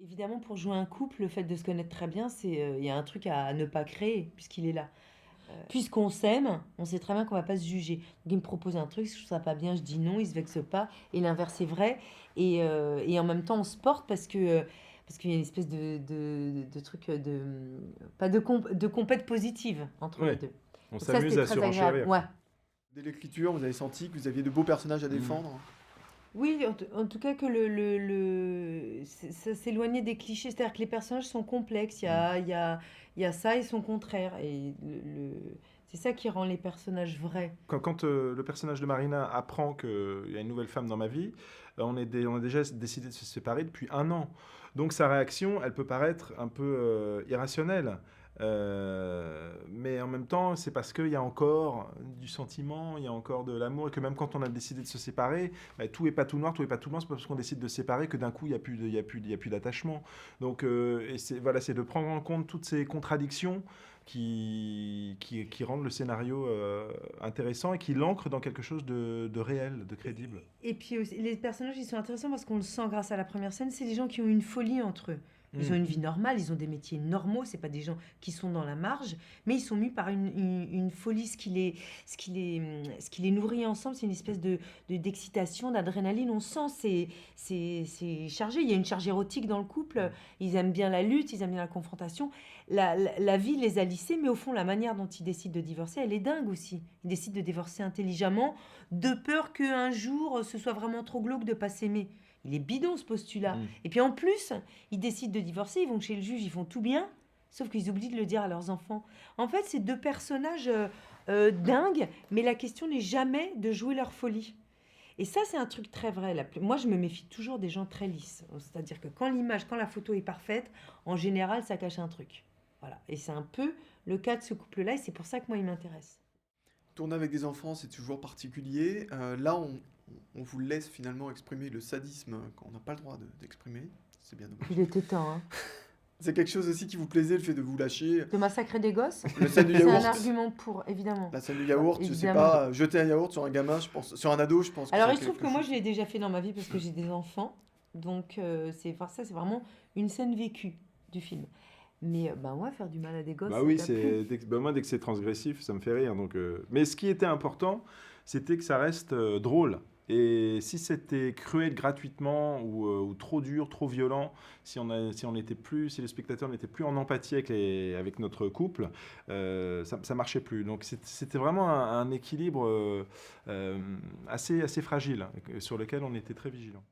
Évidemment, pour jouer un couple, le fait de se connaître très bien, il y a un truc à ne pas créer puisqu'il est là. Puisqu'on s'aime, on sait très bien qu'on va pas se juger. Donc il me propose un truc, je trouve ça pas bien, je dis non, il se vexe pas. Et l'inverse est vrai. Et en même temps, on se porte parce qu'il y a une espèce de truc pas de compète positive entre les Ouais, deux. on Donc ça, s'amuse c'était à très agréable. surenchérir, Ouais. quoi. Dès l'écriture, vous avez senti que vous aviez de beaux personnages à Mm. défendre. Oui, en tout cas que ça s'éloignait des clichés, c'est-à-dire que les personnages sont complexes, Mm. il y a ça et son contraire, et c'est ça qui rend les personnages vrais. Quand le personnage de Marina apprend qu'il y a une nouvelle femme dans ma vie, on a déjà décidé de se séparer depuis 1 an. Donc sa réaction, elle peut paraître un peu irrationnelle. Mais en même temps, c'est parce qu'il y a encore du sentiment, il y a encore de l'amour, et que même quand on a décidé de se séparer, bah, tout est pas tout noir, tout est pas tout blanc, c'est pas parce qu'on décide de se séparer que d'un coup, il n'y a plus il y a plus d'attachement. Donc, et voilà, c'est de prendre en compte toutes ces contradictions qui rendent le scénario intéressant et qui l'ancrent dans quelque chose de réel, de crédible. Et puis aussi, les personnages, ils sont intéressants parce qu'on le sent grâce à la première scène, c'est des gens qui ont une folie entre eux. Ils ont Mm. une vie normale, ils ont des métiers normaux, c'est pas des gens qui sont dans la marge, mais ils sont mus par une folie, ce qui les nourrit ensemble, c'est une espèce d'excitation, d'adrénaline, on sent, c'est chargé, il y a une charge érotique dans le couple, ils aiment bien la lutte, ils aiment bien la confrontation, la vie les a lissés, mais au fond, la manière dont ils décident de divorcer, elle est dingue aussi. Ils décident de divorcer intelligemment, de peur qu'un jour, ce soit vraiment trop glauque de pas s'aimer. Il est bidon ce postulat. Mm. Et puis en plus, ils décident de divorcer, ils vont chez le juge, ils font tout bien, sauf qu'ils oublient de le dire à leurs enfants. En fait, c'est deux personnages dingues, mais la question n'est jamais de jouer leur folie. Et ça, c'est un truc très vrai. Moi, je me méfie toujours des gens très lisses. C'est-à-dire que quand la photo est parfaite, en général, ça cache un truc. Voilà. Et c'est un peu le cas de ce couple-là, et c'est pour ça que moi, il m'intéresse. Tourner avec des enfants, c'est toujours particulier. Là, on vous laisse finalement exprimer le sadisme qu'on n'a pas le droit d'exprimer. C'est bien dommage. Il était temps, hein. C'est quelque chose aussi qui vous plaisait, le fait de vous lâcher. De massacrer des gosses, Le scène du c'est un yaourt. argument pour, évidemment. La scène du yaourt, je sais Évidemment. pas, jeter un yaourt sur un gamin, je pense, sur un ado, je pense que Alors, c'est il se trouve quelque que moi, chose. je l'ai déjà fait dans ma vie parce que j'ai des enfants. Donc, ça, c'est vraiment une scène vécue du film. Mais bah, moi, faire du mal à des gosses, Bah ça oui, t'a plu. moi dès que c'est transgressif, ça me fait rire. Donc, mais ce qui était important, c'était que ça reste drôle. Et si c'était cruel gratuitement ou trop dur, trop violent, si on n'était plus, si les spectateurs n'étaient plus en empathie avec notre couple, ça marchait plus. Donc c'était vraiment un équilibre assez fragile sur lequel on était très vigilant.